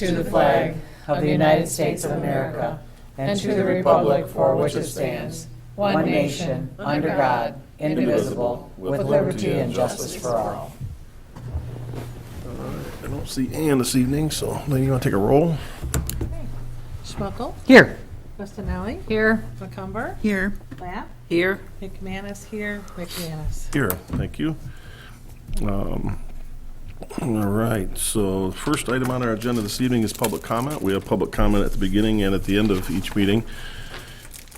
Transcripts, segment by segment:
allegiance to the flag of the United States of America and to the republic for which it stands, one nation, under God, indivisible, with liberty and justice for all. I don't see Ann this evening, so then you want to take a roll? Schmuckel. Here. Westonelli. Here. McCumber. Here. Lapp. Here. McManus here. McManus. Here, thank you. All right, so first item on our agenda this evening is public comment. We have public comment at the beginning and at the end of each meeting.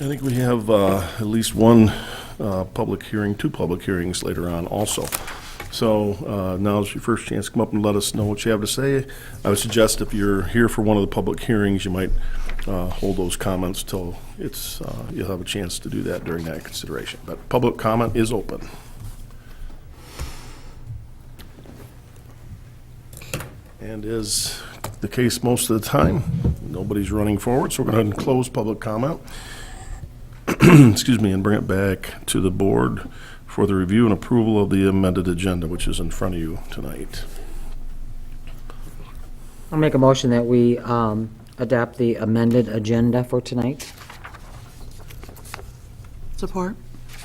I think we have at least one public hearing, two public hearings later on also. So now's your first chance to come up and let us know what you have to say. I would suggest if you're here for one of the public hearings, you might hold those comments till it's you'll have a chance to do that during that consideration. But public comment is open. And is the case most of the time, nobody's running forward, so we're going to close public comment. Excuse me, and bring it back to the board for the review and approval of the amended agenda, which is in front of you tonight. I'll make a motion that we adopt the amended agenda for tonight. Support.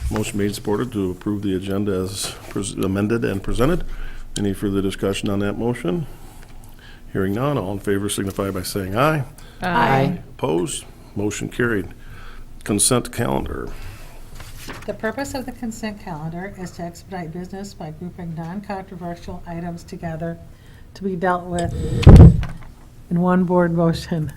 Motion made and supported to approve the agenda as amended and presented. Any further discussion on that motion? Hearing none, all in favor signify by saying aye. Aye. Opposed? Motion carried. Consent calendar. The purpose of the consent calendar is to expedite business by grouping non-controversial items together to be dealt with in one board motion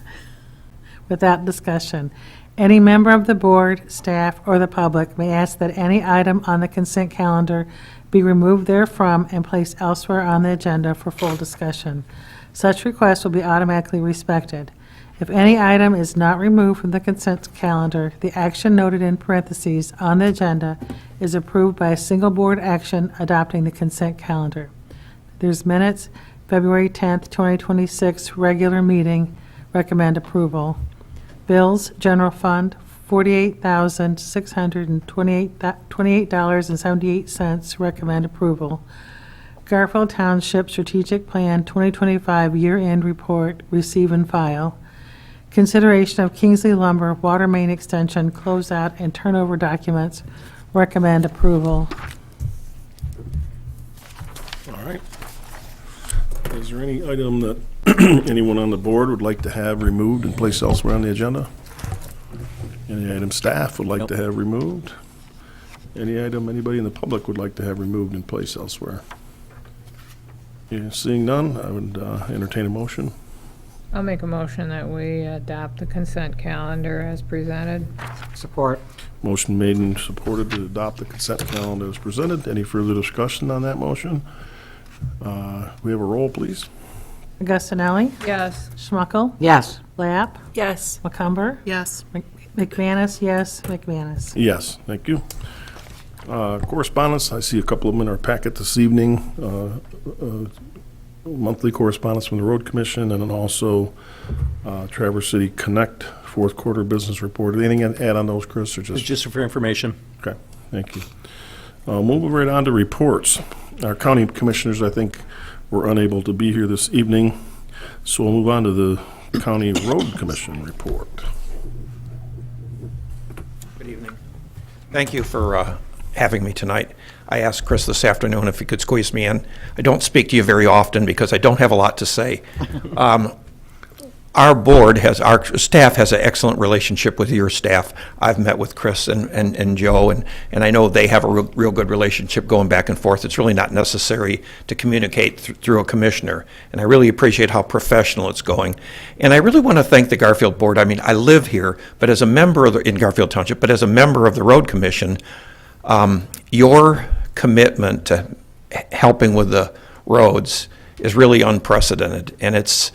without discussion. Any member of the board, staff, or the public may ask that any item on the consent calendar be removed therefrom and placed elsewhere on the agenda for full discussion. Such requests will be automatically respected. If any item is not removed from the consent calendar, the action noted in parentheses on the agenda is approved by a single board action adopting the consent calendar. There's minutes, February 10th, 2026, regular meeting, recommend approval. Bills, general fund, $48,628.78, recommend approval. Garfield Township Strategic Plan 2025 Year-End Report, receive and file. Consideration of Kingsley Lumber Water Main Extension Closeout and Turnover Documents, recommend approval. All right. Is there any item that anyone on the board would like to have removed and placed elsewhere on the agenda? Any item staff would like to have removed? Any item anybody in the public would like to have removed and placed elsewhere? Yeah, seeing none, I would entertain a motion. I'll make a motion that we adopt the consent calendar as presented. Support. Motion made and supported to adopt the consent calendar as presented. Any further discussion on that motion? We have a roll, please. Augustinelli? Yes. Schmuckel? Yes. Lapp? Yes. McCumber? Yes. McManus, yes. McManus. Yes, thank you. Correspondence, I see a couple of them in our packet this evening. Monthly correspondence from the Road Commission, and then also Traverse City Connect fourth quarter business report. Anything to add on those, Chris, or It's just for information. Okay, thank you. Moving right on to reports. Our county commissioners, I think, were unable to be here this evening, so we'll move on to the County Road Commission report. Good evening. Thank you for having me tonight. I asked Chris this afternoon if he could squeeze me in. I don't speak to you very often because I don't have a lot to say. Our staff has an excellent relationship with your staff. I've met with Chris and Joe, and I know they have a real good relationship going back and forth. It's really not necessary to communicate through a commissioner, and I really appreciate how professional it's going. And I really want to thank the Garfield Board. I mean, I live here, but as a member in Garfield Township, but as a member of the Road Commission, your commitment to helping with the roads is really unprecedented, and it's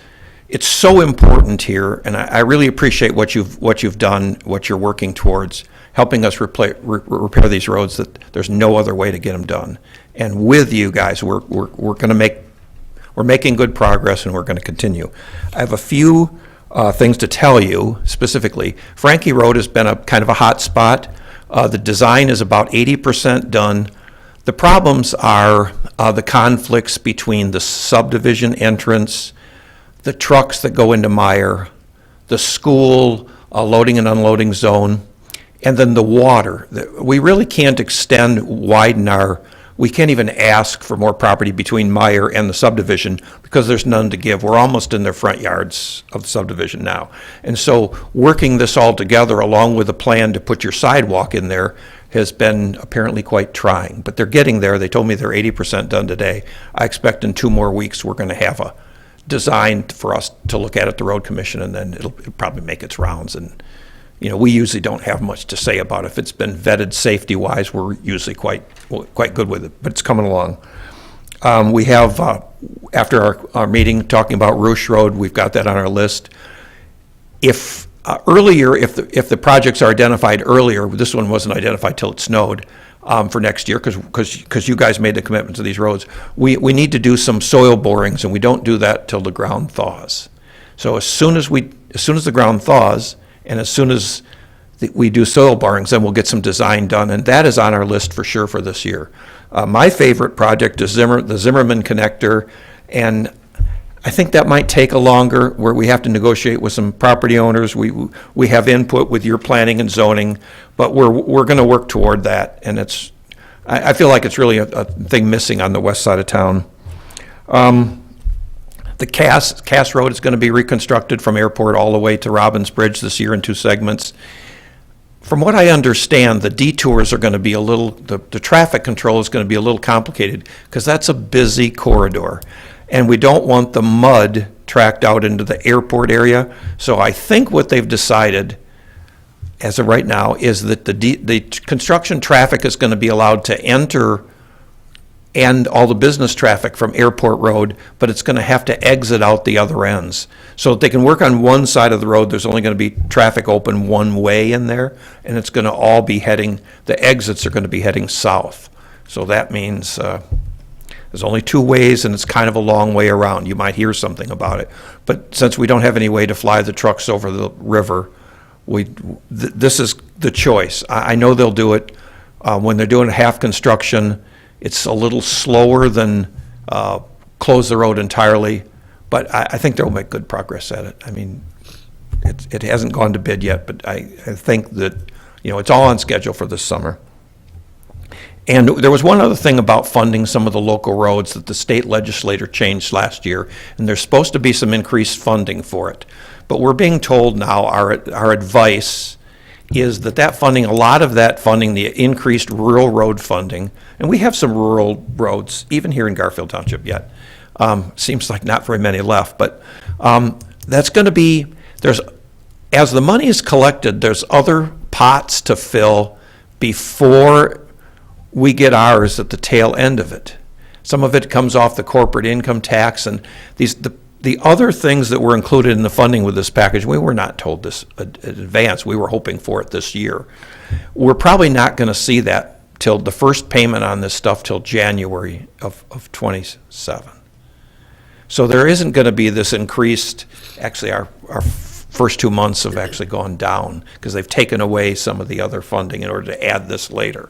so important here, and I really appreciate what you've done, what you're working towards, helping us repair these roads that there's no other way to get them done. And with you guys, we're making good progress, and we're going to continue. I have a few things to tell you specifically. Frankie Road has been a kind of a hot spot. The design is about 80% done. The problems are the conflicts between the subdivision entrance, the trucks that go into Meyer, the school loading and unloading zone, and then the water. We really can't we can't even ask for more property between Meyer and the subdivision because there's none to give. We're almost in their front yards of the subdivision now. And so working this all together along with a plan to put your sidewalk in there has been apparently quite trying. But they're getting there. They told me they're 80% done today. I expect in 2 more weeks we're going to have a design for us to look at the road commission, and then it'll probably make its rounds. And we usually don't have much to say about it. If it's been vetted safety-wise, we're usually quite good with it, but it's coming along. We have, after our meeting, talking about Roosh Road, we've got that on our list. If the projects are identified earlier, this one wasn't identified till it snowed, for next year, because you guys made the commitment to these roads, we need to do some soil borings, and we don't do that till the ground thaws. So as soon as the ground thaws, and as soon as we do soil borings, then we'll get some design done, and that is on our list for sure for this year. My favorite project is the Zimmerman Connector, and I think that might take a longer, where we have to negotiate with some property owners. We have input with your planning and zoning, but we're going to work toward that, and I feel like it's really a thing missing on the west side of town. The Cass Road is going to be reconstructed from Airport all the way to Robbins Bridge this year in 2 segments. From what I understand, the detours are going to be the traffic control is going to be a little complicated because that's a busy corridor. And we don't want the mud tracked out into the airport area. So I think what they've decided as of right now is that the construction traffic is going to be allowed to enter and all the business traffic from Airport Road, but it's going to have to exit out the other ends. So if they can work on one side of the road, there's only going to be traffic open one way in there, and it's going to all be the exits are going to be heading south. So that means there's only 2 ways, and it's kind of a long way around. You might hear something about it. But since we don't have any way to fly the trucks over the river, this is the choice. I know they'll do it. When they're doing half construction, it's a little slower than close the road entirely, but I think they'll make good progress at it. I mean, it hasn't gone to bid yet, but I think that, it's all on schedule for this summer. And there was one other thing about funding some of the local roads that the state legislature changed last year, and there's supposed to be some increased funding for it. But we're being told now, our advice is that funding, a lot of that funding, the increased rural road funding, and we have some rural roads, even here in Garfield Township yet. Seems like not very many left, but that's going to be, as the money is collected, there's other pots to fill before we get ours at the tail end of it. Some of it comes off the corporate income tax, and the other things that were included in the funding with this package, we were not told this in advance. We were hoping for it this year. We're probably not going to see that till the first payment on this stuff till January of 27. So there isn't going to be this increased, actually our first 2 months have actually gone down because they've taken away some of the other funding in order to add this later.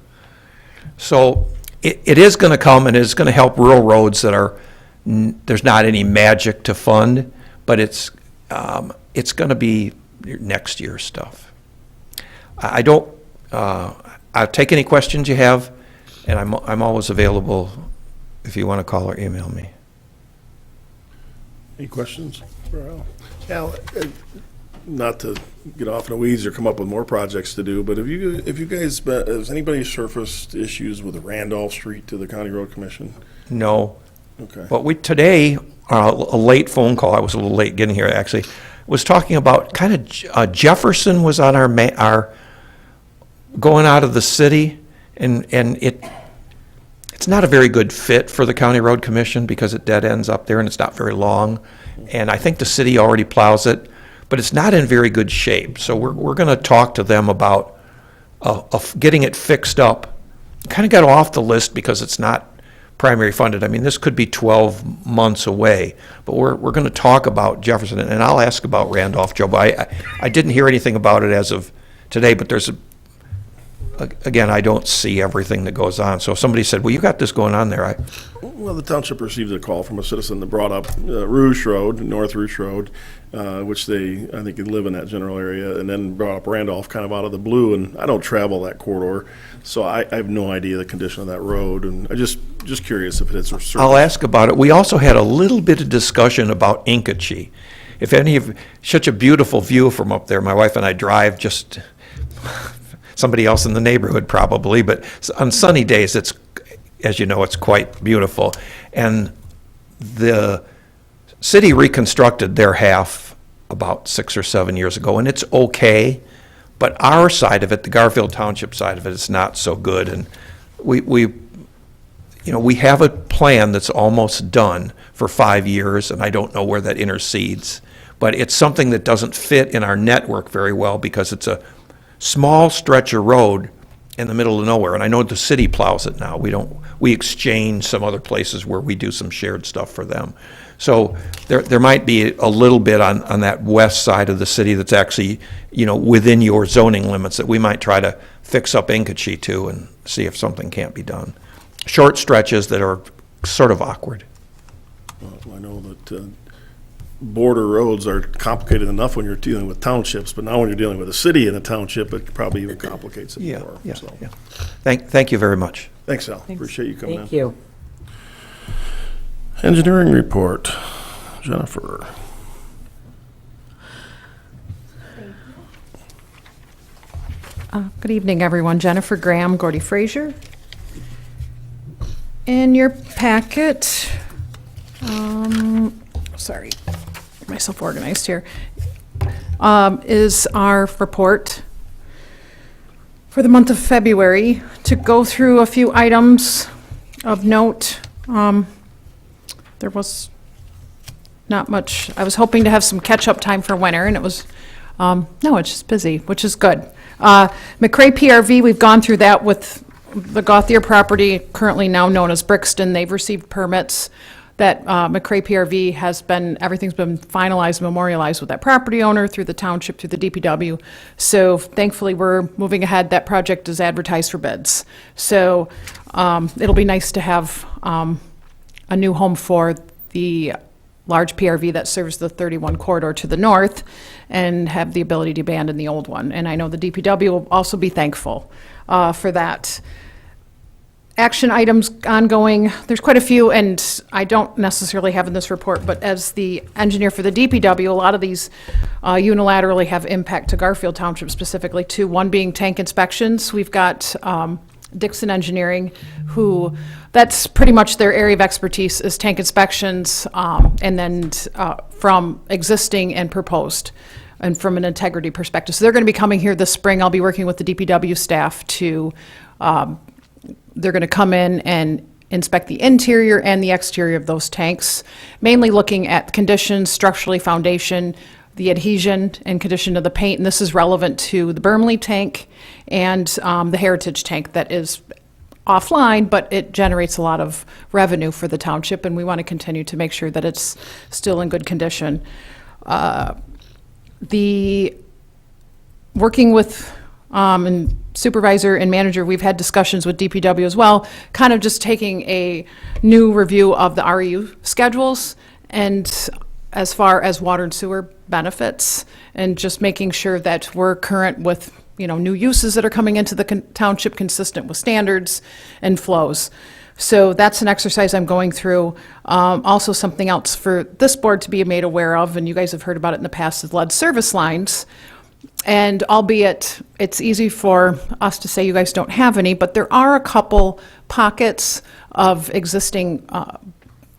So it is going to come, and it's going to help rural roads that there's not any magic to fund, but it's going to be next year's stuff. I'll take any questions you have, and I'm always available if you want to call or email me. Any questions for Al? Al, not to get off in the weeds or come up with more projects to do, but have you guys, has anybody surfaced issues with Randolph Street to the County Road Commission? No. Okay. But today, a late phone call, I was a little late getting here actually, was talking about kind of Jefferson was on our going out of the city, and it's not a very good fit for the County Road Commission because it dead ends up there and it's not very long. And I think the city already plows it, but it's not in very good shape. So we're going to talk to them about getting it fixed up. Kind of got off the list because it's not primary funded. I mean, this could be 12 months away, but we're going to talk about Jefferson, and I'll ask about Randolph, Joe, but I didn't hear anything about it as of today, but there's again, I don't see everything that goes on. So if somebody said, well, you got this going on there, Well, the township received a call from a citizen that brought up Rouge Road, North Rouge Road, which they, I think, live in that general area, and then brought up Randolph kind of out of the blue, and I don't travel that corridor, so I have no idea the condition of that road, and I just curious if it's a certain. I'll ask about it. We also had a little bit of discussion about Inkachi. If any of, such a beautiful view from up there, my wife and I drive just, somebody else in the neighborhood probably, but on sunny days, it's, as you know, it's quite beautiful. And the city reconstructed their half about 6 or 7 years ago, and it's okay, but our side of it, the Garfield Township side of it, is not so good. And we have a plan that's almost done for 5 years, and I don't know where that intercedes. But it's something that doesn't fit in our network very well because it's a small stretch of road in the middle of nowhere. And I know the city plows it now. We exchange some other places where we do some shared stuff for them. So there might be a little bit on that west side of the city that's actually, within your zoning limits that we might try to fix up Inkachi to and see if something can't be done. Short stretches that are sort of awkward. Well, I know that border roads are complicated enough when you're dealing with townships, but now when you're dealing with a city and a township, it probably even complicates it more. Yeah. So. Thank you very much. Thanks, Al. Appreciate you coming in. Thank you. Engineering report. Jennifer. Good evening, everyone. Jennifer Graham, Gordy Frazier. In your packet, sorry, get myself organized here, is our report for the month of February. To go through a few items of note, there was not much. I was hoping to have some catch-up time for winter, and it was, no, it's just busy, which is good. McCray PRV, we've gone through that with the Gauthier property, currently now known as Brixton. They've received permits that McCray PRV everything's been finalized, memorialized with that property owner through the township, through the DPW. So thankfully, we're moving ahead. That project is advertised for bids. So it'll be nice to have a new home for the large PRV that serves the 31 corridor to the north and have the ability to abandon the old one. And I know the DPW will also be thankful for that. Action items ongoing, there's quite a few, and I don't necessarily have in this report, but as the engineer for the DPW, a lot of these unilaterally have impact to Garfield Township specifically, too. One being tank inspections. We've got Dixon Engineering, who, that's pretty much their area of expertise is tank inspections, and then from existing and proposed, and from an integrity perspective. So they're going to be coming here this spring. I'll be working with the DPW staff to, they're going to come in and inspect the interior and the exterior of those tanks, mainly looking at conditions, structurally, foundation, the adhesion and condition of the paint. And this is relevant to the Bermley tank and the Heritage tank that is offline, but it generates a lot of revenue for the township, and we want to continue to make sure that it's still in good condition. The working with and supervisor and manager, we've had discussions with DPW as well, kind of just taking a new review of the REU schedules and as far as water and sewer benefits, and just making sure that we're current with new uses that are coming into the township consistent with standards and flows. So that's an exercise I'm going through. Also, something else for this board to be made aware of, and you guys have heard about it in the past, is lead service lines. And albeit it's easy for us to say you guys don't have any, but there are a couple pockets of existing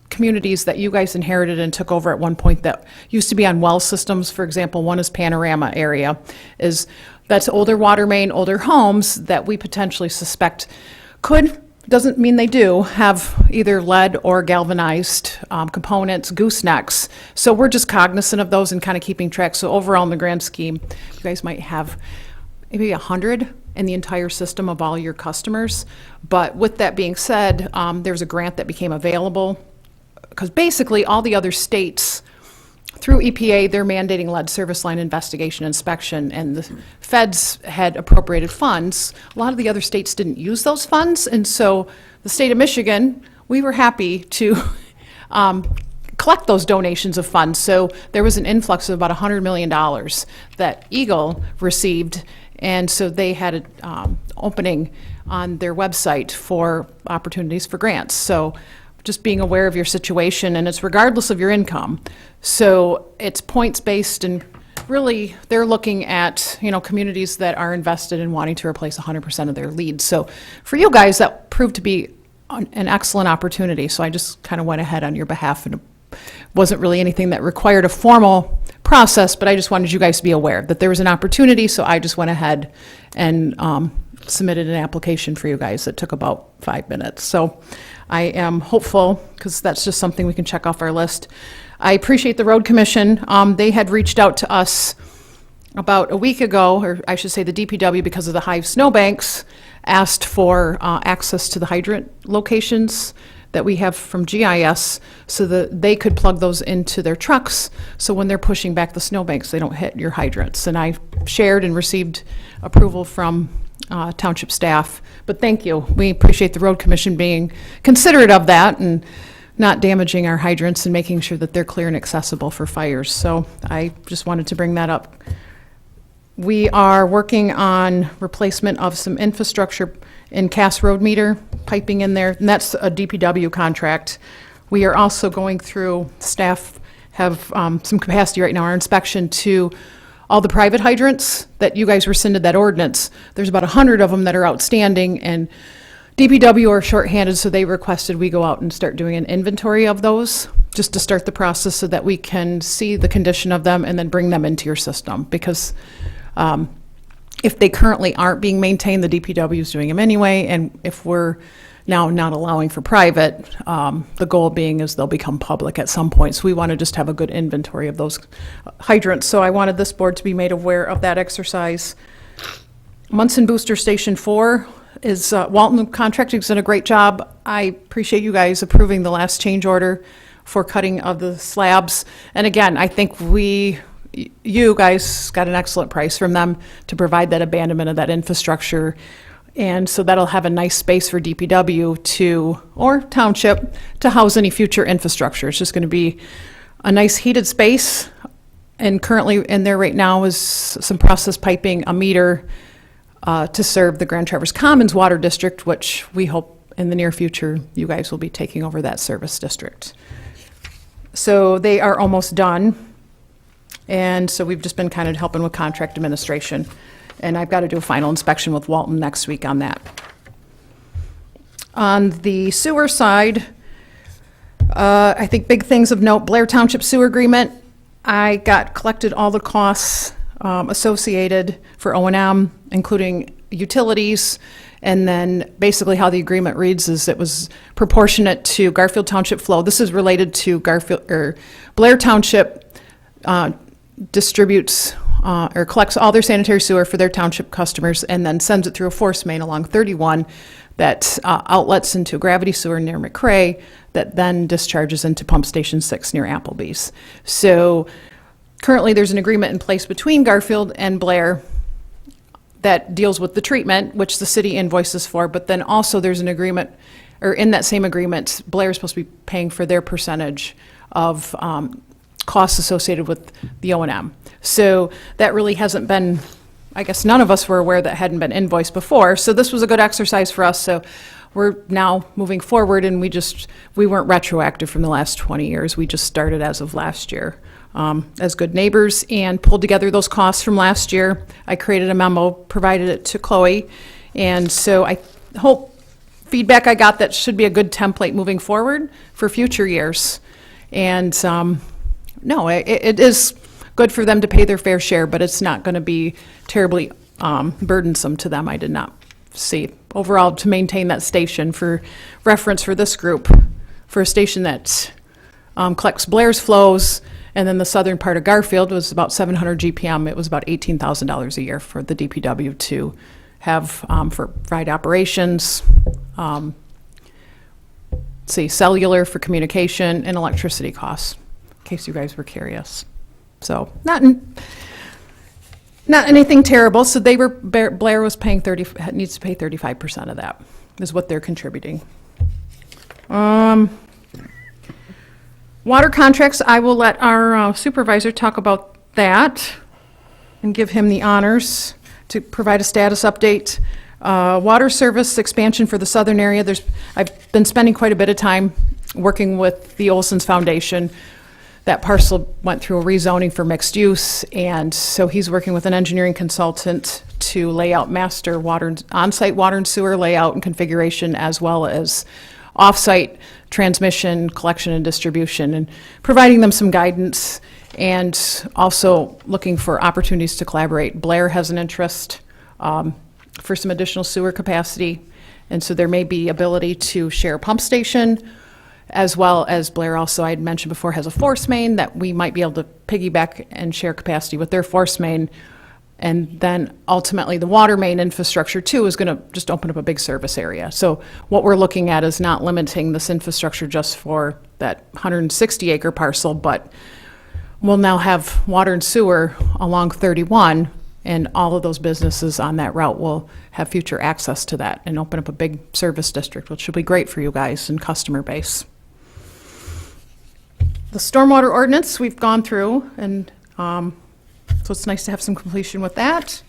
communities that you guys inherited and took over at one point that used to be on well systems. For example, one is Panorama area. That's older water main, older homes that we potentially suspect doesn't mean they do, have either lead or galvanized components, goosenecks. So we're just cognizant of those and kind of keeping track. So overall, in the grand scheme, you guys might have maybe 100 in the entire system of all your customers. But with that being said, there's a grant that became available because basically all the other states through EPA, they're mandating lead service line investigation inspection, and the feds had appropriated funds. A lot of the other states didn't use those funds, and so the state of Michigan, we were happy to collect those donations of funds. So there was an influx of about $100 million that Eagle received, and so they had an opening on their website for opportunities for grants. So just being aware of your situation, and it's regardless of your income. So it's points-based, and really, they're looking at, communities that are invested in wanting to replace 100% of their leads. So for you guys, that proved to be an excellent opportunity. So I just kind of went ahead on your behalf, and it wasn't really anything that required a formal process, but I just wanted you guys to be aware that there was an opportunity, so I just went ahead and submitted an application for you guys that took about 5 minutes. So I am hopeful, because that's just something we can check off our list. I appreciate the Road Commission. They had reached out to us about a week ago, or I should say the DPW, because of the high snowbanks, asked for access to the hydrant locations that we have from GIS so that they could plug those into their trucks, so when they're pushing back the snowbanks, they don't hit your hydrants. And I shared and received approval from township staff. But thank you. We appreciate the Road Commission being considerate of that and not damaging our hydrants and making sure that they're clear and accessible for fires. So I just wanted to bring that up. We are working on replacement of some infrastructure in Cass Road meter, piping in there, and that's a DPW contract. We are also going through, staff have some capacity right now, our inspection to all the private hydrants that you guys rescinded that ordinance. There's about 100 of them that are outstanding, and DPW are shorthanded, so they requested we go out and start doing an inventory of those, just to start the process so that we can see the condition of them and then bring them into your system. Because if they currently aren't being maintained, the DPW is doing them anyway, and if we're now not allowing for private, the goal being is they'll become public at some point. So we want to just have a good inventory of those hydrants. So I wanted this board to be made aware of that exercise. Munson Booster Station 4 is, Walton Contracting's done a great job. I appreciate you guys approving the last change order for cutting of the slabs. And again, I think you guys got an excellent price from them to provide that abandonment of that infrastructure. And so that'll have a nice space for DPW or township to house any future infrastructure. It's just going to be a nice heated space. And currently in there right now is some process piping, a meter to serve the Grand Traverse Commons Water District, which we hope in the near future you guys will be taking over that service district. So they are almost done. And so we've just been kind of helping with contract administration. And I've got to do a final inspection with Walton next week on that. On the sewer side, I think big things of note, Blair Township Sewer Agreement. I collected all the costs associated for O&M, including utilities, and then basically how the agreement reads is it was proportionate to Garfield Township flow. This is related to Blair Township distributes or collects all their sanitary sewer for their township customers and then sends it through a force main along 31 that outlets into gravity sewer near McRae that then discharges into pump station 6 near Applebee's. So currently there's an agreement in place between Garfield and Blair that deals with the treatment, which the city invoices for, but then also there's an agreement, or in that same agreement, Blair is supposed to be paying for their percentage of costs associated with the O&M. So that really hasn't been, I guess none of us were aware that hadn't been invoiced before. So this was a good exercise for us. So we're now moving forward, and we weren't retroactive from the last 20 years. We just started as of last year as good neighbors and pulled together those costs from last year. I created a memo, provided it to Chloe. And so I hope feedback I got that should be a good template moving forward for future years. And no, it is good for them to pay their fair share, but it's not going to be terribly burdensome to them, I did not see. Overall, to maintain that station, for reference for this group, for a station that collects Blair's flows, and then the southern part of Garfield was about 700 GPM, it was about $18,000 a year for the DPW to have for ride operations, cellular for communication, and electricity costs, in case you guys were curious. So not anything terrible. So Blair was paying needs to pay 35% of that is what they're contributing. Water contracts, I will let our supervisor talk about that and give him the honors to provide a status update. Water service expansion for the southern area. I've been spending quite a bit of time working with the Olson's Foundation. That parcel went through a rezoning for mixed use, and so he's working with an engineering consultant to lay out master on-site water and sewer layout and configuration, as well as off-site transmission, collection, and distribution, and providing them some guidance, and also looking for opportunities to collaborate. Blair has an interest for some additional sewer capacity, and so there may be ability to share a pump station, as well as Blair also, I had mentioned before, has a force main that we might be able to piggyback and share capacity with their force main. And then ultimately the water main infrastructure too is going to just open up a big service area. So what we're looking at is not limiting this infrastructure just for that 160 acre parcel, but we'll now have water and sewer along 31, and all of those businesses on that route will have future access to that and open up a big service district, which will be great for you guys and customer base. The stormwater ordinance we've gone through, and so it's nice to have some completion with that.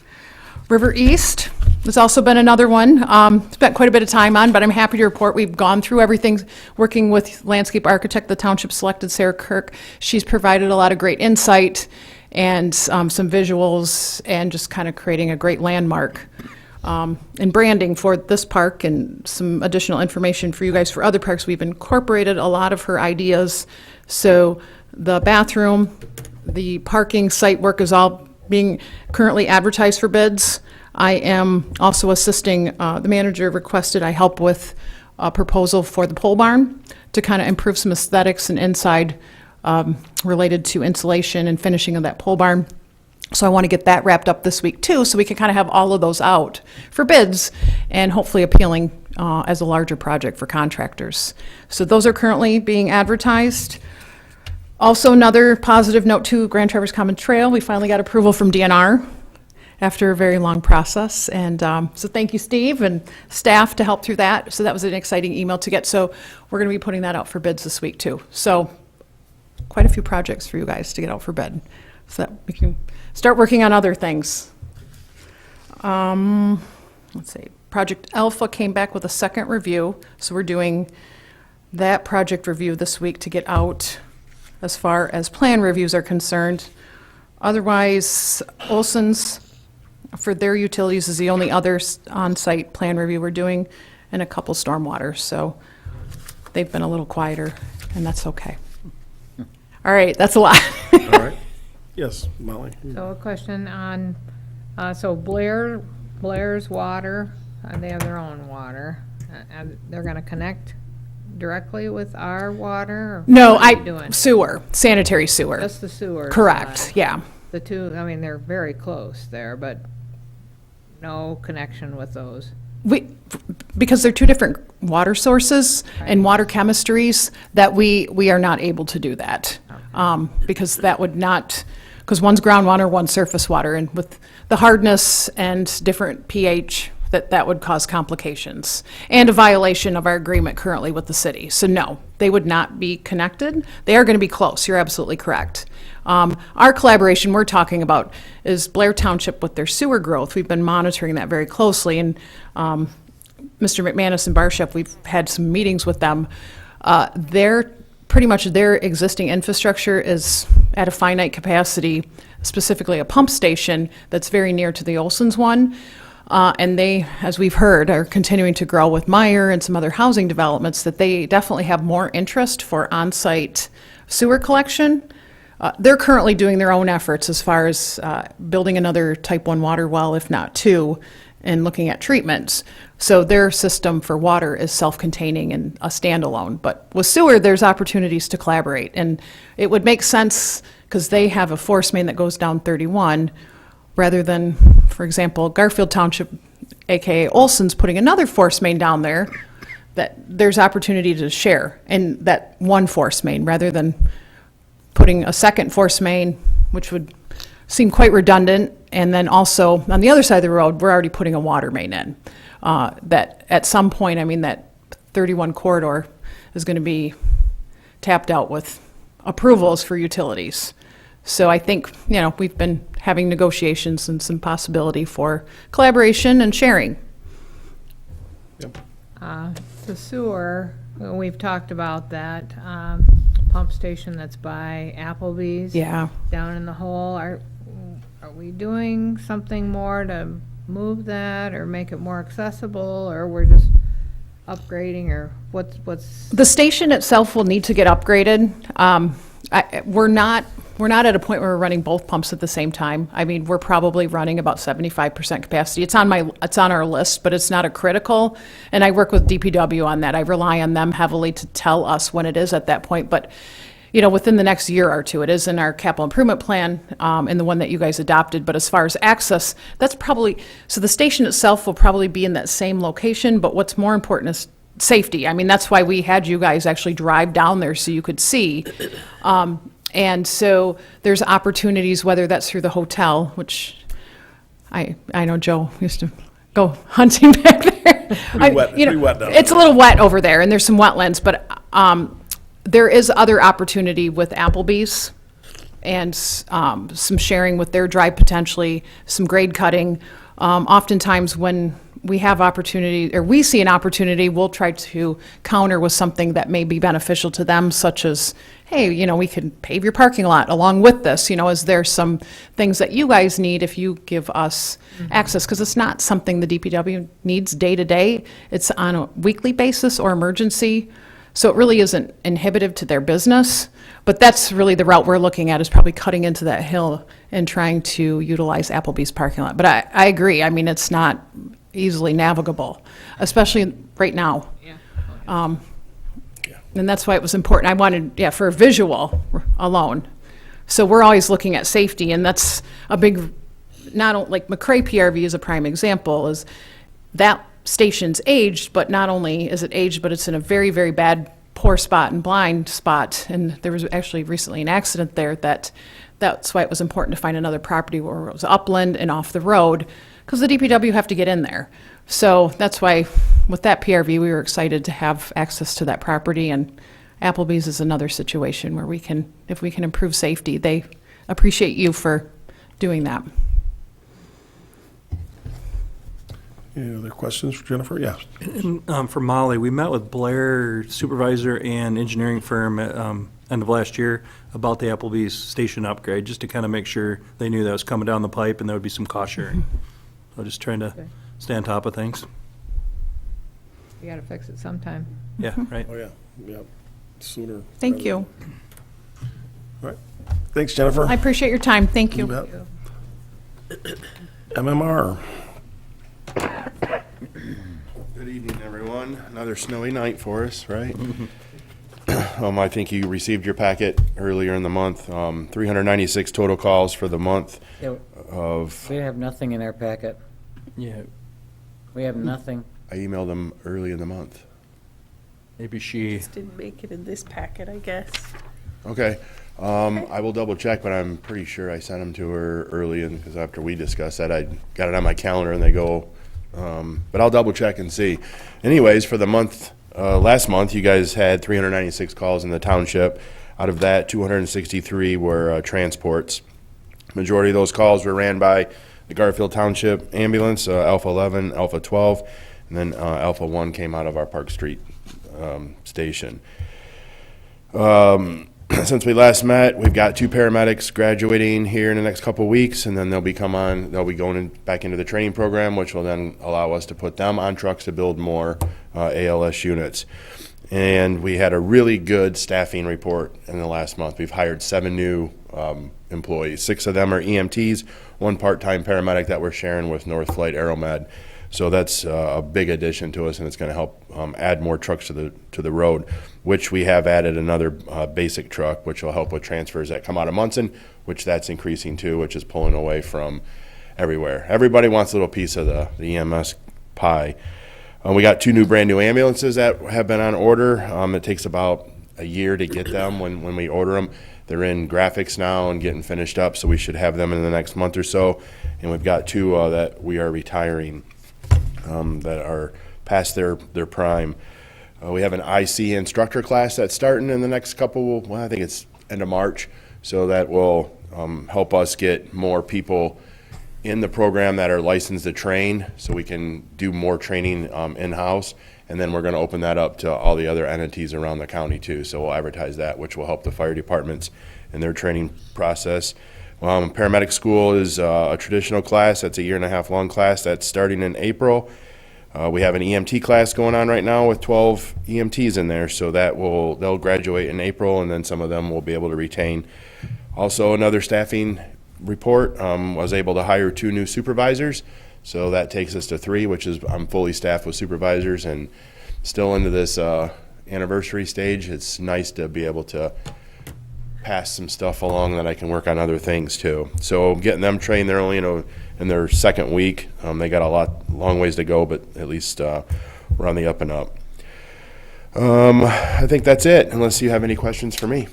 River East has also been another one. Spent quite a bit of time on, but I'm happy to report we've gone through everything, working with landscape architect, the township selected Sarah Kirk. She's provided a lot of great insight and some visuals, and just kind of creating a great landmark and branding for this park, and some additional information for you guys for other parks. We've incorporated a lot of her ideas. So the bathroom, the parking site work is all being currently advertised for bids. I am also assisting, the manager requested I help with a proposal for the pole barn to kind of improve some aesthetics and inside related to insulation and finishing of that pole barn. So I want to get that wrapped up this week too, so we can kind of have all of those out for bids and hopefully appealing as a larger project for contractors. So those are currently being advertised. Also, another positive note too, Grand Traverse Common Trail, we finally got approval from DNR after a very long process. And so thank you, Steve, and staff to help through that. So that was an exciting email to get. So we're going to be putting that out for bids this week too. So quite a few projects for you guys to get out for bid, so that we can start working on other things. Let's see, Project Alpha came back with a second review. So we're doing that project review this week to get out as far as plan reviews are concerned. Otherwise, Olson's for their utilities is the only other on-site plan review we're doing, and a couple stormwater. So they've been a little quieter, and that's okay. All right, that's a lot. All right. Yes, Molly. So a question on, so Blair's water, they have their own water, and they're gonna connect directly with our water? Or No, what are you doing? sewer, sanitary sewer. Just the sewer Correct, side. yeah. The two, I mean, they're very close there, but no connection with those. Because they're two different water sources and water chemistries, that we are not able to do that. Because that would not, because one's groundwater, one's surface water, and with the hardness and different pH, that would cause complications and a violation of our agreement currently with the city. So no, they would not be connected. They are going to be close. You're absolutely correct. Our collaboration we're talking about is Blair Township with their sewer growth. We've been monitoring that very closely, and Mr. McManus and Barshep, we've had some meetings with them. Pretty much their existing infrastructure is at a finite capacity, specifically a pump station that's very near to the Olson's one. And they, as we've heard, are continuing to grow with Meyer and some other housing developments, that they definitely have more interest for on-site sewer collection. They're currently doing their own efforts as far as building another type 1 water well, if not 2, and looking at treatments. So their system for water is self-containing and a standalone. But with sewer, there's opportunities to collaborate. And it would make sense, because they have a force main that goes down 31, rather than, for example, Garfield Township, AKA Olson's, putting another force main down there, that there's opportunity to share in that one force main, rather than putting a second force main which would seem quite redundant. And then also, on the other side of the road, we're already putting a water main in. That at some point, I mean, that 31 corridor is going to be tapped out with approvals for utilities. So I think, we've been having negotiations and some possibility for collaboration and sharing. Yep. The sewer, we've talked about that, pump station that's by Applebee's. Yeah. Down in the hole. Are we doing something more to move that or make it more accessible, or we're just upgrading, or what's? The station itself will need to get upgraded. We're not at a point where we're running both pumps at the same time. I mean, we're probably running about 75% capacity. It's on our list, but it's not a critical. And I work with DPW on that. I rely on them heavily to tell us when it is at that point. But, within the next year or two, it is in our capital improvement plan, and the one that you guys adopted. But as far as access, so the station itself will probably be in that same location, but what's more important is safety. I mean, that's why we had you guys actually drive down there so you could see. And so there's opportunities, whether that's through the hotel, which I know Joe used to go hunting back there. Pretty wet down there. It's a little wet over there, and there's some wetlands, but there is other opportunity with Applebee's and some sharing with their drive, potentially some grade cutting. Oftentimes when we have opportunity, or we see an opportunity, we'll try to counter with something that may be beneficial to them, such as, hey, we can pave your parking lot along with this. Is there some things that you guys need if you give us access? Because it's not something the DPW needs day to day. It's on a weekly basis or emergency. So it really isn't inhibitive to their business. But that's really the route we're looking at, is probably cutting into that hill and trying to utilize Applebee's parking lot. But I agree. I mean, it's not easily navigable, especially right now. Yeah. And that's why it was important. I wanted, for a visual alone. So we're always looking at safety, and that's a big, like McCray PRV is a prime example, is that station's aged, but not only is it aged, but it's in a very, very bad, poor spot and blind spot. And there was actually recently an accident there that's why it was important to find another property where it was upland and off the road, because the DPW have to get in there. So that's why with that PRV, we were excited to have access to that property. And Applebee's is another situation where if we can improve safety, they appreciate you for doing that. Any other questions for Jennifer? Yeah. For Molly, we met with Blair supervisor and engineering firm at end of last year about the Applebee's station upgrade, just to kind of make sure they knew that was coming down the pipe and there would be some cost sharing. So just trying to stay on top of things. You gotta fix it sometime. Yeah, right. Oh, yeah. Yeah. Sooner. Thank rather you. than- All right. Thanks, Jennifer. I appreciate your time. Thank you. bet. MMR. Good evening, everyone. Another snowy night for us, right? I think you received your packet earlier in the month. 396 total calls for the month Yeah, of, we have nothing in our packet. Yeah, We have nothing. I emailed them early in the month. maybe she, Didn't make it in this packet, I guess. Okay. I will double check, but I'm pretty sure I sent them to her early, because after we discussed that, I got it on my calendar and they go, but I'll double check and see. Anyways, for the month, last month, you guys had 396 calls in the township. Out of that, 263 were transports. Majority of those calls were ran by the Garfield Township ambulance, Alpha 11, Alpha 12, and then Alpha 1 came out of our Park Street station. Since we last met, we've got 2 paramedics graduating here in the next couple of weeks, and then they'll be going back into the training program, which will then allow us to put them on trucks to build more ALS units. And we had a really good staffing report in the last month. We've hired 7 new employees. 6 of them are EMTs, 1 part-time paramedic that we're sharing with North Flight Aeromed. So that's a big addition to us, and it's going to help add more trucks to the road, which we have added another basic truck, which will help with transfers that come out of Munson, which that's increasing too, which is pulling away from everywhere. Everybody wants a little piece of the EMS pie. We got 2 brand new ambulances that have been on order. It takes about a year to get them when we order them. They're in graphics now and getting finished up, so we should have them in the next month or so. And we've got two that we are retiring that are past their prime. We have an IC instructor class that's starting in the next couple, well, I think it's end of March, so that will help us get more people in the program that are licensed to train, so we can do more training in-house. And then we're going to open that up to all the other entities around the county too. So we'll advertise that, which will help the fire departments in their training process. Paramedic school is a traditional class. That's a 1.5 year long class that's starting in April. We have an EMT class going on right now with 12 EMTs in there, so they'll graduate in April, and then some of them will be able to retain. Also, another staffing report, was able to hire 2 new supervisors, so that takes us to 3, which is I'm fully staffed with supervisors, and still into this anniversary stage. It's nice to be able to pass some stuff along that I can work on other things too. So getting them trained, they're only in their second week. They got long ways to go, but at least we're on the up and up. I think that's it, unless you have any questions for me.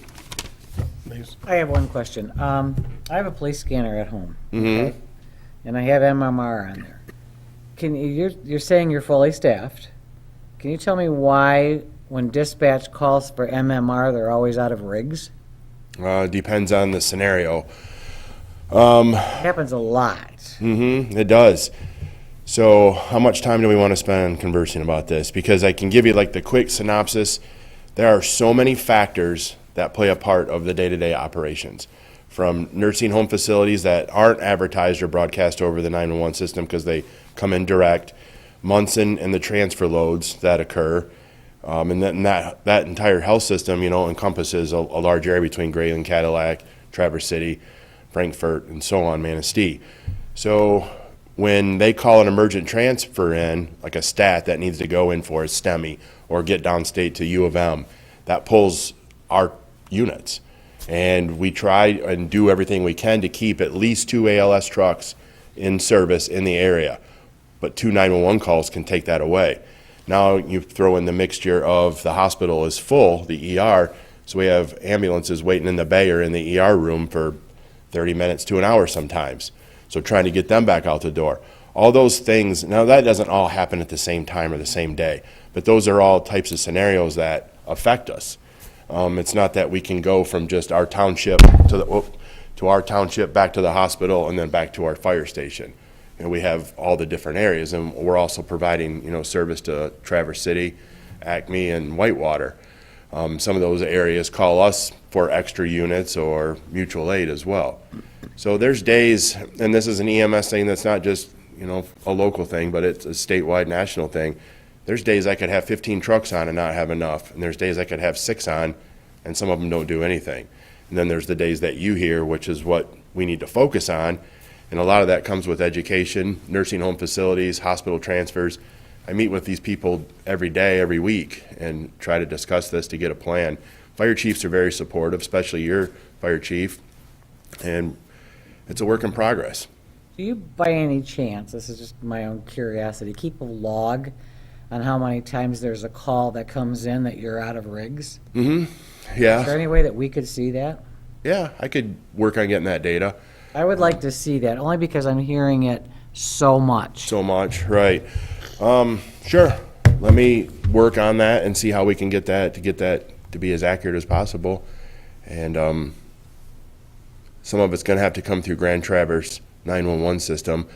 I have one question. I have a police scanner at home, okay? And I have MMR on there. You're saying you're fully staffed. Can you tell me why, when dispatch calls for MMR, they're always out of rigs? Depends on the scenario. It happens a lot. It does. So how much time do we want to spend conversing about this? Because I can give you like the quick synopsis. There are so many factors that play a part of the day-to-day operations, from nursing home facilities that aren't advertised or broadcast over the 911 system because they come in direct, Munson and the transfer loads that occur, and then that entire health system, encompasses a large area between Grayling, Cadillac, Traverse City, Frankfort, and so on, Manistee. So when they call an emergent transfer in, like a stat that needs to go in for a STEMI or get downstate to U of M, that pulls our units. And we try and do everything we can to keep at least 2 ALS trucks in service in the area. But 2 911 calls can take that away. Now you throw in the mixture of the hospital is full, the ER, so we have ambulances waiting in the bay or in the ER room for 30 minutes to an hour sometimes. So trying to get them back out the door. All those things, now that doesn't all happen at the same time or the same day, but those are all types of scenarios that affect us. It's not that we can go from just our township to our township back to the hospital and then back to our fire station. We have all the different areas, and we're also providing service to Traverse City, Acme, and Whitewater. Some of those areas call us for extra units or mutual aid as well. So there's days, and this is an EMS thing that's not just a local thing, but it's a statewide, national thing. There's days I could have 15 trucks on and not have enough, and there's days I could have 6 on, and some of them don't do anything. And then there's the days that you hear, which is what we need to focus on, and a lot of that comes with education, nursing home facilities, hospital transfers. I meet with these people every day, every week, and try to discuss this to get a plan. Fire chiefs are very supportive, especially your fire chief, and it's a work in progress. Do you, by any chance, this is just my own curiosity, keep a log on how many times there's a call that comes in that you're out of rigs? Yeah. Is there any way that we could see that? Yeah, I could work on getting that data. I would like to see that, only because I'm hearing it so much. So much, right. Sure. Let me work on that and see how we can get that to be as accurate as possible. And some of it's going to have to come through Grand Traverse 911 system,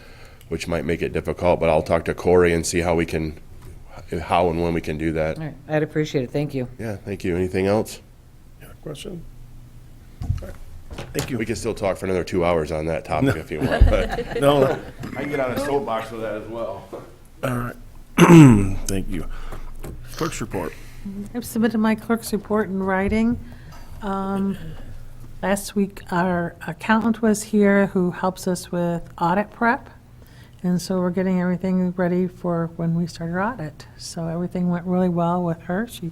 which might make it difficult, but I'll talk to Corey and see how and when we can do that. All right, I'd appreciate it, thank you. Yeah, thank you. Anything else? Yeah, question? All right. Thank you. We can still talk for another 2 hours on that topic if you want, but No, I can get on a soapbox with that as well. all right. Thank you. Clerk's report. I've submitted my clerk's report in writing. Last week, our accountant was here who helps us with audit prep. And so we're getting everything ready for when we start our audit. So everything went really well with her. She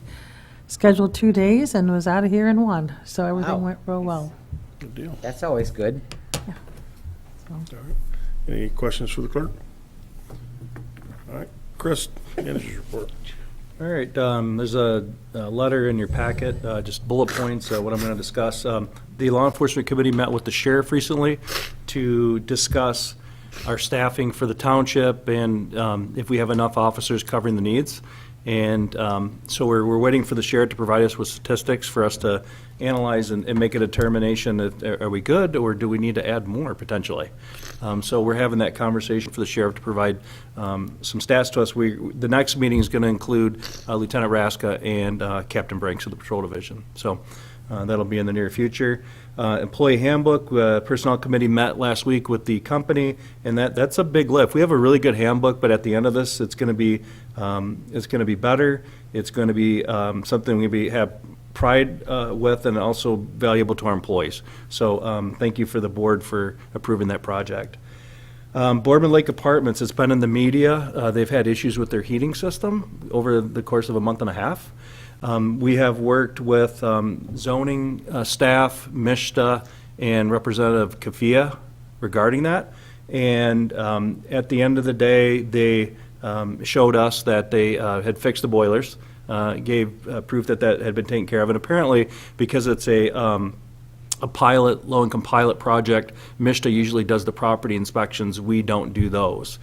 scheduled 2 days and was out of here in 1. So everything Wow. went real well. Good deal. That's always good. All right. Any questions for the clerk? All right. Chris, manager's report. All right, there's a letter in your packet, just bullet points, what I'm going to discuss. The Law Enforcement Committee met with the sheriff recently to discuss our staffing for the township and if we have enough officers covering the needs. And so we're waiting for the sheriff to provide us with statistics for us to analyze and make a determination that are we good or do we need to add more potentially. So we're having that conversation for the sheriff to provide some stats to us. The next meeting is going to include Lieutenant Raska and Captain Branks of the Patrol Division. So that'll be in the near future. Employee handbook, Personnel Committee met last week with the company, and that's a big lift. We have a really good handbook, but at the end of this, it's going to be better. It's going to be something we have pride with and also valuable to our employees. So thank you for the board for approving that project. Boardman Lake Apartments, it's been in the media. They've had issues with their heating system over the course of a month and a half. We have worked with zoning staff, MISTA, and Representative Kafia regarding that. And at the end of the day, they showed us that they had fixed the boilers, gave proof that that had been taken care of. And apparently, because it's a pilot, low-income pilot project, MISTA usually does the property inspections. We don't do those.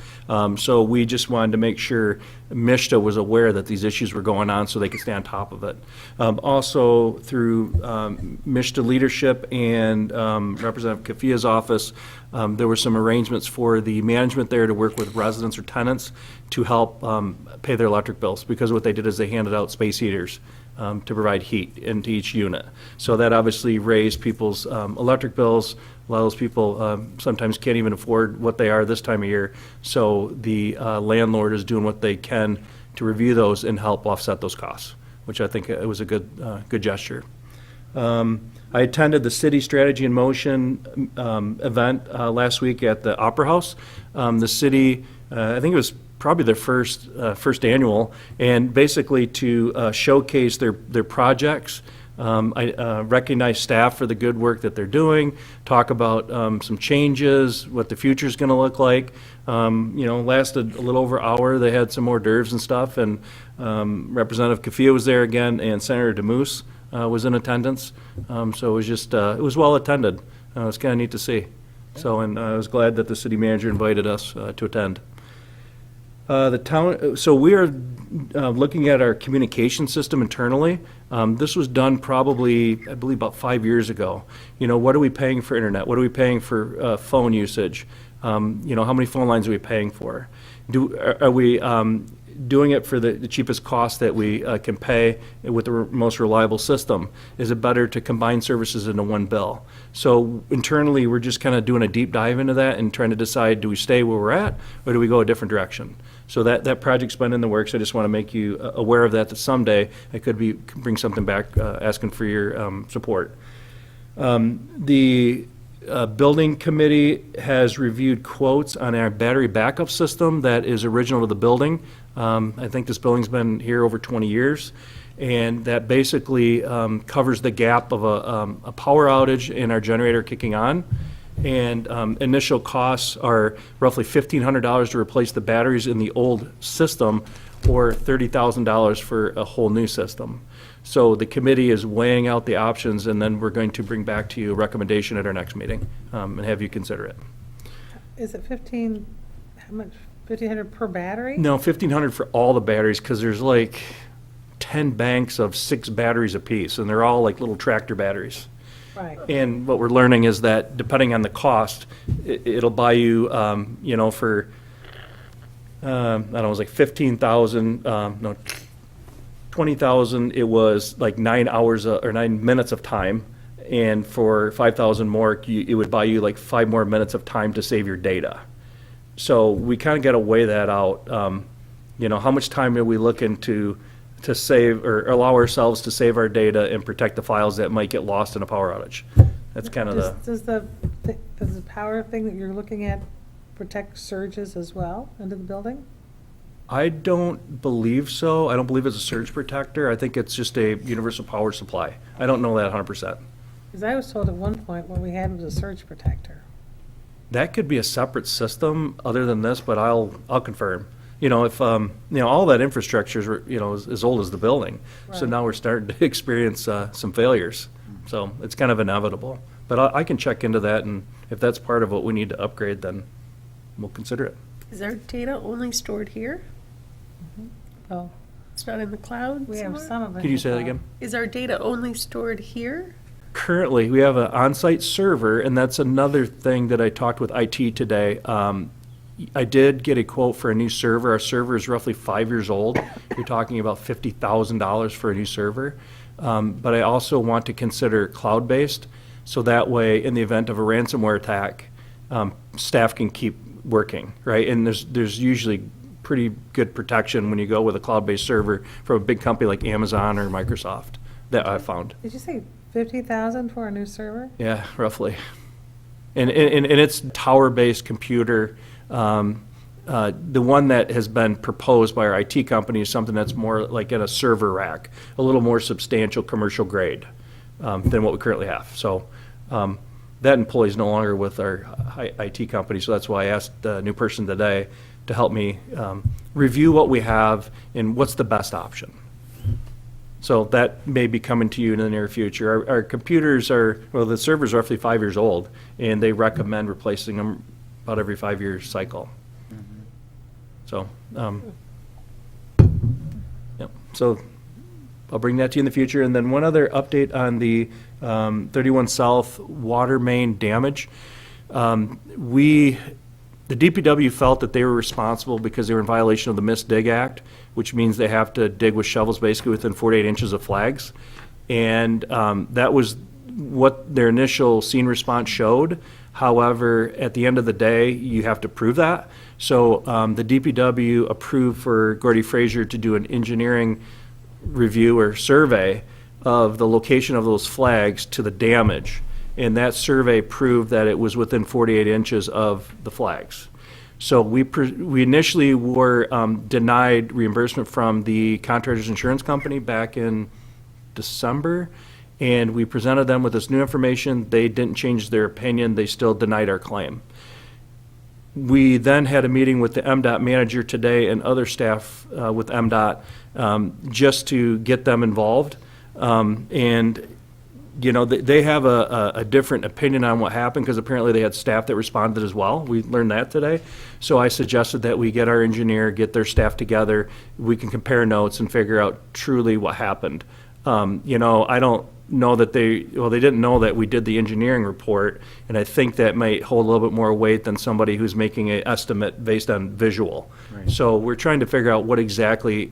So we just wanted to make sure MISTA was aware that these issues were going on so they could stay on top of it. Also, through MISTA leadership and Representative Kafia's office, there were some arrangements for the management there to work with residents or tenants to help pay their electric bills, because what they did is they handed out space heaters to provide heat into each unit. So that obviously raised people's electric bills. A lot of those people sometimes can't even afford what they are this time of year. So the landlord is doing what they can to review those and help offset those costs, which I think it was a good gesture. I attended the City Strategy in Motion event last week at the Opera House. The city, I think it was probably their first annual, and basically to showcase their projects. I recognize staff for the good work that they're doing, talk about some changes, what the future is going to look like. Lasted a little over an hour. They had some hors d'oeuvres and stuff, and Representative Kafia was there again, and Senator DeMoose was in attendance. So it was just, it was well attended. It was kind of neat to see. So, and I was glad that the city manager invited us to attend. So we are looking at our communication system internally. This was done probably, I believe, about 5 years ago. What are we paying for internet? What are we paying for phone usage? How many phone lines are we paying for? Are we doing it for the cheapest cost that we can pay with the most reliable system? Is it better to combine services into one bill? So internally, we're just kind of doing a deep dive into that and trying to decide, do we stay where we're at or do we go a different direction? So that project's been in the works. I just want to make you aware of that someday I could bring something back asking for your support. The building committee has reviewed quotes on our battery backup system that is original to the building. I think this building's been here over 20 years, and that basically covers the gap of a power outage and our generator kicking on. And initial costs are roughly $1,500 to replace the batteries in the old system, or $30,000 for a whole new system. So the committee is weighing out the options, and then we're going to bring back to you a recommendation at our next meeting and have you consider it. Is it how much, 1,500 per battery? No, $1,500 for all the batteries, because there's like 10 banks of 6 batteries apiece, and they're all like little tractor batteries. Right. And what we're learning is that depending on the cost, it'll buy you, for, I don't know, it was like 15,000, no, 20,000, it was like 9 hours or 9 minutes of time. And for 5,000 more, it would buy you like 5 more minutes of time to save your data. So we kind of got to weigh that out. How much time are we looking to save or allow ourselves to save our data and protect the files that might get lost in a power outage? That's kind of Does the power thing that you're looking at protect surges as well into the building? I don't believe so. I don't believe it's a surge protector. I think it's just a universal power supply. I don't know that 100%. Because I was told at one point what we had was a surge protector. That could be a separate system other than this, but I'll confirm. you know, if, you know, all that infrastructure is, you know, as old as the building. So Right. now we're starting to experience some failures. So it's kind of inevitable. But I can check into that, and if that's part of what we need to upgrade, then we'll consider it. Is our data only stored here? Oh, It's not in the cloud we have somewhere? some of it. Could you say that again? Is our data only stored here? Currently, we have an on-site server, and that's another thing that I talked with IT today. I did get a quote for a new server. Our server is roughly 5 years old. You're talking about $50,000 for a new server. But I also want to consider cloud-based, so that way, in the event of a ransomware attack, staff can keep working, right? And there's usually pretty good protection when you go with a cloud-based server from a big company like Amazon or Microsoft that I found. Did you say 50,000 for a new server? Yeah, roughly. And it's tower-based computer. The one that has been proposed by our IT company is something that's more like in a server rack, a little more substantial commercial grade than what we currently have. So that employee is no longer with our IT company, so that's why I asked the new person today to help me review what we have and what's the best option. So that may be coming to you in the near future. Our computers the server's roughly 5 years old, and they recommend replacing them about every 5-year cycle. So, yep, so I'll bring that to you in the future. And then one other update on the 31 South water main damage. The DPW felt that they were responsible because they were in violation of the Missed Dig Act, which means they have to dig with shovels basically within 48 inches of flags. And that was what their initial scene response showed. However, at the end of the day, you have to prove that. So the DPW approved for Gordy Frazier to do an engineering review or survey of the location of those flags to the damage. And that survey proved that it was within 48 inches of the flags. So we initially were denied reimbursement from the contractor's insurance company back in December, and we presented them with this new information. They didn't change their opinion. They still denied our claim. We then had a meeting with the MDOT manager today and other staff with MDOT just to get them involved. And you know, they have a different opinion on what happened because apparently they had staff that responded as well. We learned that today. So I suggested that we get our engineer, get their staff together. We can compare notes and figure out truly what happened. You know, I don't know that they didn't know that we did the engineering report, and I think that might hold a little bit more weight than somebody who's making an estimate based on visual. Right. So we're trying to figure out what exactly,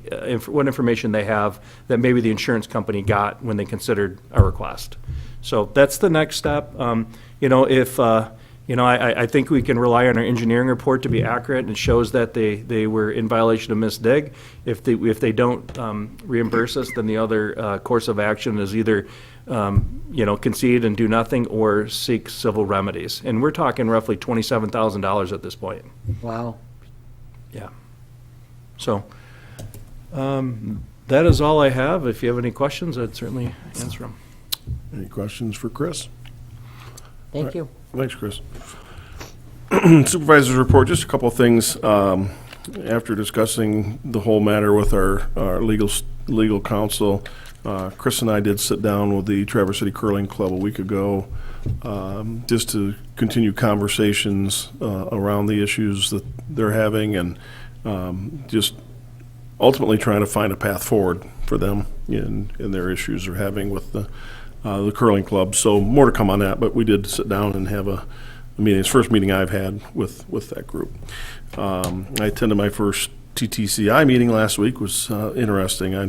what information they have that maybe the insurance company got when they considered our request. So that's the next step. You know, if, you know, I think we can rely on our engineering report to be accurate and it shows that they were in violation of Missed Dig. If they don't reimburse us, then the other course of action is either you know, concede and do nothing or seek civil remedies. And we're talking roughly $27,000 at this point. Wow. Yeah. So that is all I have. If you have any questions, I'd certainly answer them. Any questions for Chris? Thank you. Thanks, Chris. Supervisor's report, just a couple of things. After discussing the whole matter with our legal counsel, Chris and I did sit down with the Traverse City Curling Club a week ago just to continue conversations around the issues that they're having and just ultimately trying to find a path forward for them in their issues they're having with the curling club. So more to come on that, but we did sit down and have a meeting. It's the first meeting I've had with that group. I attended my first TTCI meeting last week. Was interesting. I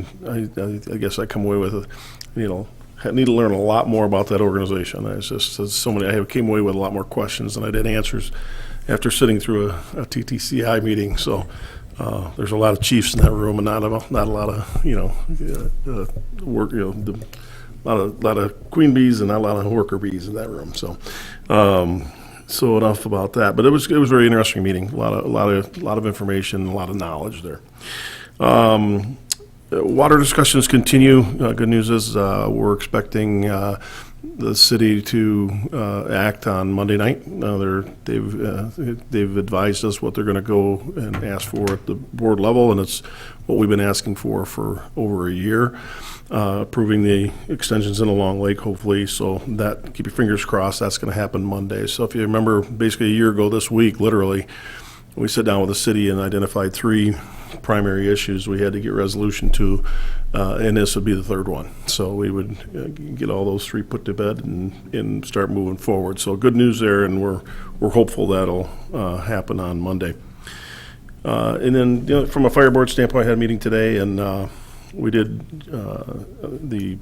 guess I come away with, I need to learn a lot more about that organization. It's just so many. I came away with a lot more questions than I did answers after sitting through a TTCI meeting. So there's a lot of chiefs in that room and not a lot of work. A lot of queen bees and not a lot of worker bees in that room. So, so enough about that. But it was a very interesting meeting. A lot of information, a lot of knowledge there. Water discussions continue. Good news is we're expecting the city to act on Monday night. They've advised us what they're going to go and ask for at the board level, and it's what we've been asking for over a year, approving the extensions in a Long Lake, hopefully. So that, keep your fingers crossed, that's going to happen Monday. So if you remember, basically a year ago this week, literally, we sat down with the city and identified 3 primary issues we had to get resolution to, and this would be the 3rd one. So we would get all those 3 put to bed and start moving forward. So good news there, and we're hopeful that'll happen on Monday. And then, from a fire board standpoint, I had a meeting today, and we did the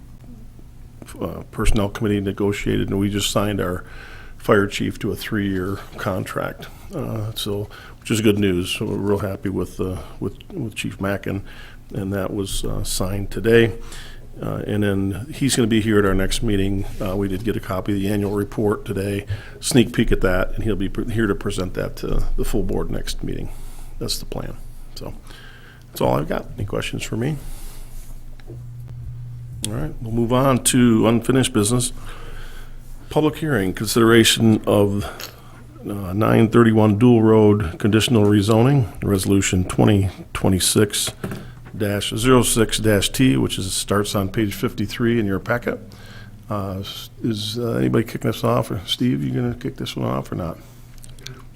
personnel committee negotiated, and we just signed our fire chief to a 3-year contract. So, which is good news. So we're real happy with Chief Mackin, and that was signed today. And then he's going to be here at our next meeting. We did get a copy of the annual report today, sneak peek at that, and he'll be here to present that to the full board next meeting. That's the plan. So that's all I've got. Any questions for me? All right, we'll move on to unfinished business. Public hearing, consideration of 931 Dual Road conditional rezoning, resolution 2026-06-T, which starts on page 53 in your packet. Is anybody kicking this off? Or Steve, you going to kick this one off or not?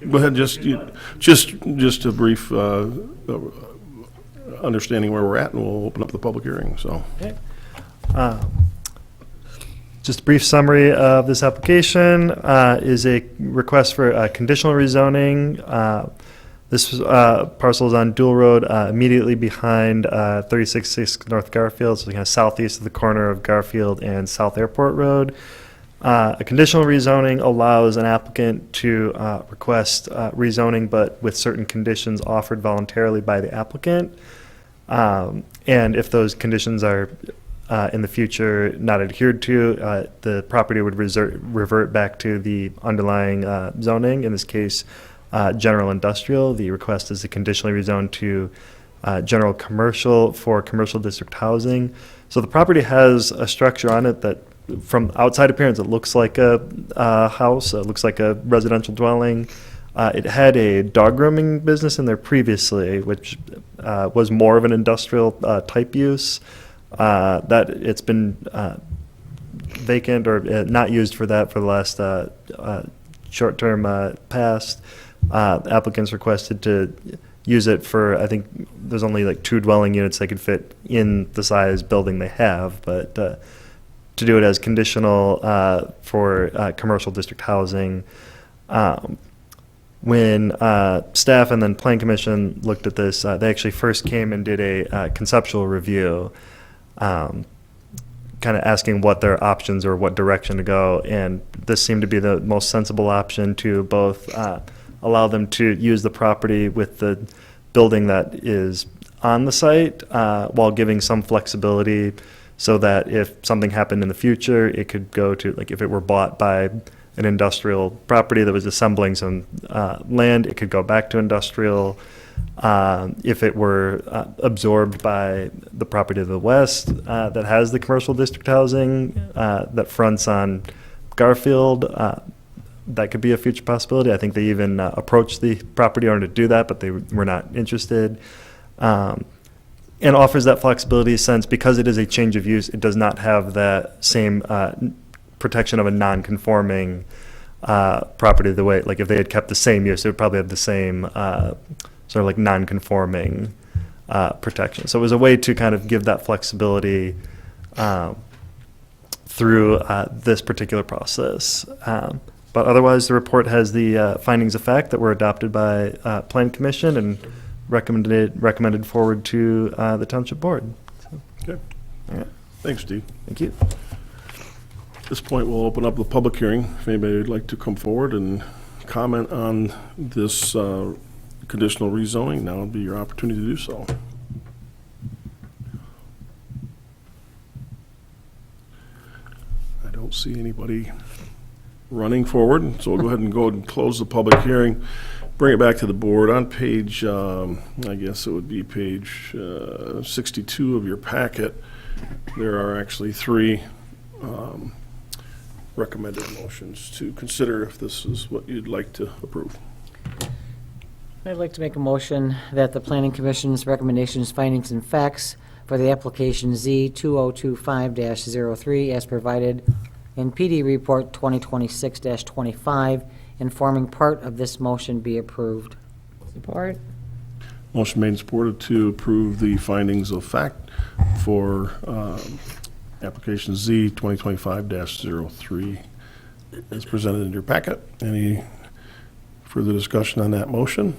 Go ahead, just a brief understanding where we're at, and we'll open up the public hearing. So. Okay. Just a brief summary of this application is a request for conditional rezoning. This parcel is on Dual Road immediately behind 36 North Garfield, so kind of southeast of the corner of Garfield and South Airport Road. A conditional rezoning allows an applicant to request rezoning, but with certain conditions offered voluntarily by the applicant. And if those conditions are in the future not adhered to, the property would revert back to the underlying zoning, in this case, general industrial. The request is to conditionally rezone to general commercial for commercial district housing. So the property has a structure on it that, from outside appearance, it looks like a house, it looks like a residential dwelling. It had a dog grooming business in there previously, which was more of an industrial type use. That it's been vacant or not used for that for the last short-term past. Applicants requested to use it for, I think there's only like 2 dwelling units they could fit in the size building they have, but to do it as conditional for commercial district housing. When staff and then Plan Commission looked at this, they actually first came and did a conceptual review, kind of asking what their options or what direction to go, and this seemed to be the most sensible option to both allow them to use the property with the building that is on the site while giving some flexibility so that if something happened in the future, it could go to, like if it were bought by an industrial property that was assembling some land, it could go back to industrial. If it were absorbed by the property to the west that has the commercial district housing that fronts on Garfield, that could be a future possibility. I think they even approached the property owner to do that, but they were not interested. And offers that flexibility since, because it is a change of use, it does not have that same protection of a non-conforming property the way, like if they had kept the same use, it would probably have the same sort of like non-conforming protection. So it was a way to kind of give that flexibility through this particular process. But otherwise, the report has the findings of fact that were adopted by Plan Commission and recommended forward to the Township Board. So, Okay. all right. Thanks, Steve. Thank you. At this point, we'll open up the public hearing. If anybody would like to come forward and comment on this conditional rezoning, now would be your opportunity to do so. I don't see anybody running forward, so we'll go ahead and close the public hearing. Bring it back to the board. On page, I guess it would be page 62 of your packet, there are actually 3 recommended motions to consider if this is what you'd like to approve. I'd like to make a motion that the Planning Commission's recommendations, findings, and facts for the application Z 2025-03 as provided in PD Report 2026-25, informing part of this motion be approved. Support. Motion made and supported to approve the findings of fact for application Z 2025-03 as presented in your packet. Any further discussion on that motion?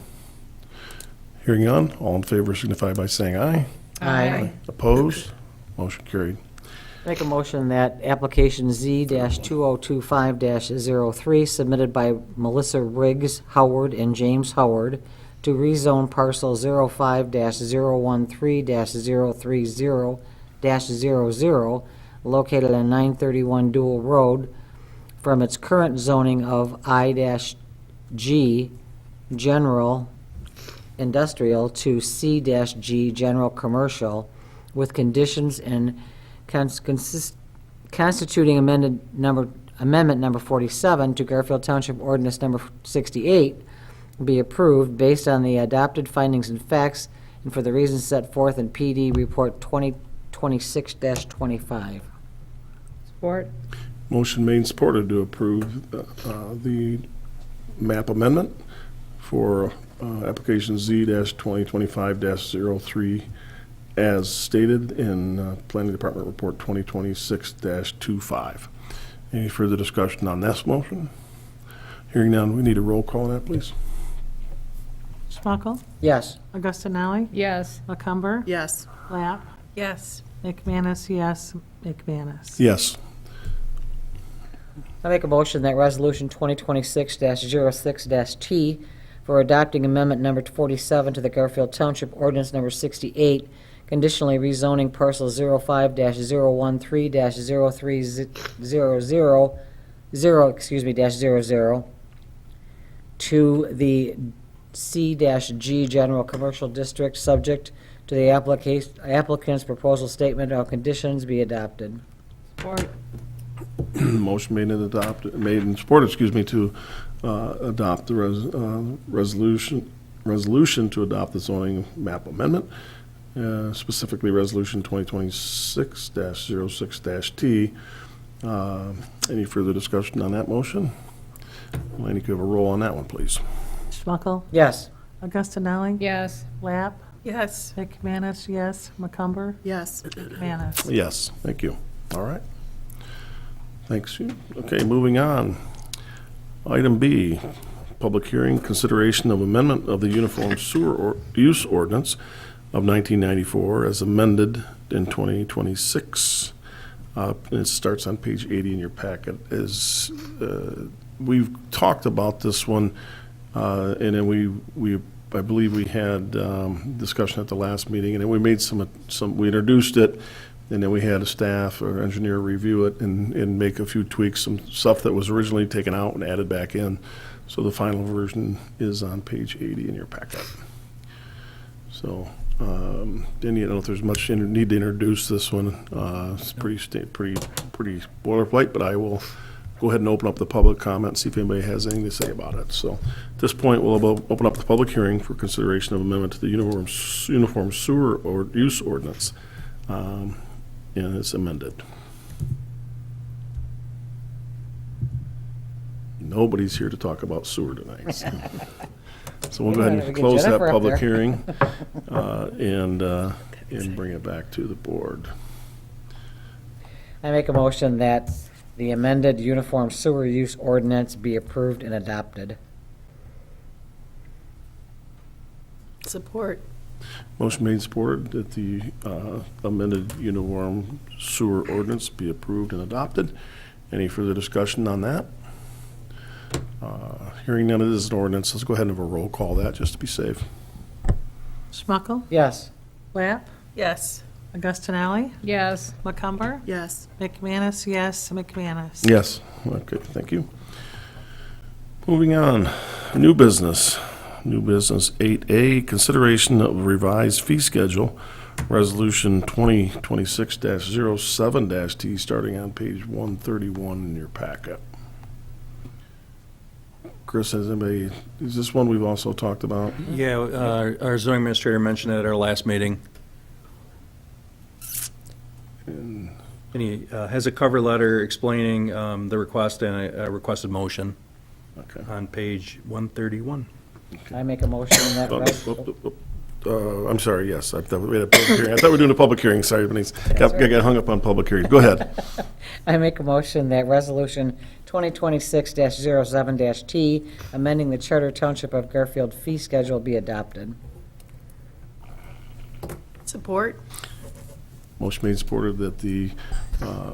Hearing none, all in favor signify by saying aye. Aye. Opposed? Motion carried. Make a motion that application Z-2025-03 submitted by Melissa Riggs Howard and James Howard to rezone parcel 05-013-030-00 located on 931 Dual Road from its current zoning of I-G General Industrial to C-G General Commercial with conditions and constituting amendment number 47 to Garfield Township Ordinance number 68 be approved based on the adopted findings and facts and for the reasons set forth in PD Report 2026-25. Support. Motion made and supported to approve the map amendment for application Z-2025-03 as stated in Planning Department Report 2026-25. Any further discussion on this motion? Hearing none, we need a roll call on that, please. Schmuckel? Yes. Augustinelli? Yes. McCumber? Yes. Lapp? Yes. McManus, yes. McManus. Yes. I make a motion that resolution 2026-06-T for adopting amendment number 47 to the Garfield Township Ordinance number 68, conditionally rezoning parcel 05-013-0300 to the C-G General Commercial District, subject to the applicant's proposal statement of conditions be adopted. Support. Motion made and supported, to adopt the resolution to adopt the zoning map amendment, specifically Resolution 2026-06-T. Any further discussion on that motion? Laney, could you have a roll on that one, please? Schmuckel? Yes. Augustinelli? Yes. Lapp? Yes. McManus, yes. McCumber? Yes. McManus. Yes, thank you. All right. Thanks. Okay, moving on. Item B, public hearing, consideration of amendment of the Uniform Sewer Use Ordinance of 1994 as amended in 2026. It starts on page 80 in your packet. We've talked about this one, and then I believe we had discussion at the last meeting, and then we made we introduced it, and then we had a staff or engineer review it and make a few tweaks, some stuff that was originally taken out and added back in. So the final version is on page 80 in your packet. So, then you don't know if there's much need to introduce this one. It's pretty boilerplate, but I will go ahead and open up the public comment and see if anybody has anything to say about it. So at this point, we'll open up the public hearing for consideration of amendment to the Uniform Sewer Use Ordinance. And it's amended. Nobody's here to talk about sewer tonight. So we'll go ahead and close that public hearing and bring it back to the board. I make a motion that the amended Uniform Sewer Use Ordinance be approved and adopted. Support. Motion made and supported that the amended Uniform Sewer Ordinance be approved and adopted. Any further discussion on that? Hearing none, it is an ordinance. Let's go ahead and have a roll call that just to be safe. Schmuckel? Yes. Lapp? Yes. Augustinelli? Yes. McCumber? Yes. McManus, yes. McManus. Yes. Okay, thank you. Moving on, new business. New business 8A, consideration of revised fee schedule Resolution 2026-07-T, starting on page 131 in your packet. Chris, is this one we've also talked about? Yeah, our zoning administrator mentioned it at our last meeting. And he has a cover letter explaining the request and a requested motion Okay. on page 131. I make a motion that, I'm sorry, yes, I thought we had a public hearing. I thought we were doing a public hearing, sorry, Denise. Got hung up on public hearing. Go ahead. I make a motion that resolution 2026-07-T, amending the Charter Township of Garfield fee schedule, be adopted. Support. Motion made and supported that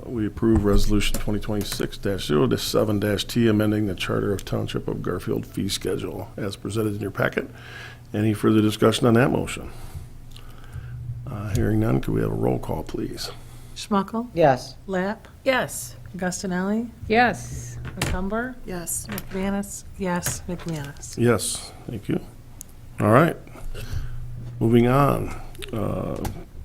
we approve resolution 2026-07-T, amending the Charter of Township of Garfield fee schedule as presented in your packet. Any further discussion on that motion? Hearing none, could we have a roll call, please? Schmuckel. Yes. Lapp. Yes. Augustinelli. Yes. McCumber. Yes. McManus. Yes. McManus. Yes, thank you. All right, moving on.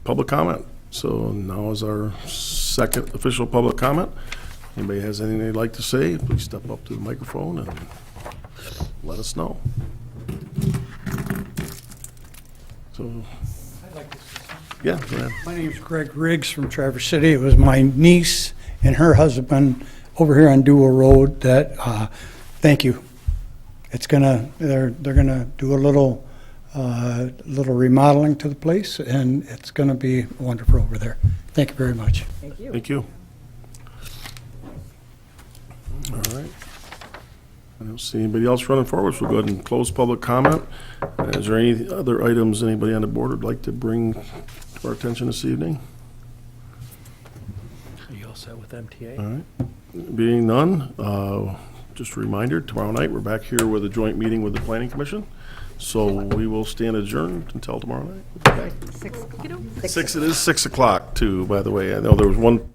Public comment. So now is our second official public comment. Anybody has anything they'd like to say, please step up to the microphone and let us know. So, yeah, go ahead. My name's Greg Riggs from Traverse City. It was my niece and her husband over here on Dual Road that, thank you. It's they're gonna do a little remodeling to the place, and it's gonna be wonderful over there. Thank you very much. Thank you. Thank you. All right. I don't see anybody else running forward, so we'll go ahead and close public comment. Is there any other items anybody on the board would like to bring to our attention this evening? Are you all set with MTA? All right. Being none, just a reminder, tomorrow night, we're back here with a joint meeting with the Planning Commission. So we will stand adjourned until tomorrow night. Okay. 6 o'clock. It is 6 o'clock too, by the way. I know there was one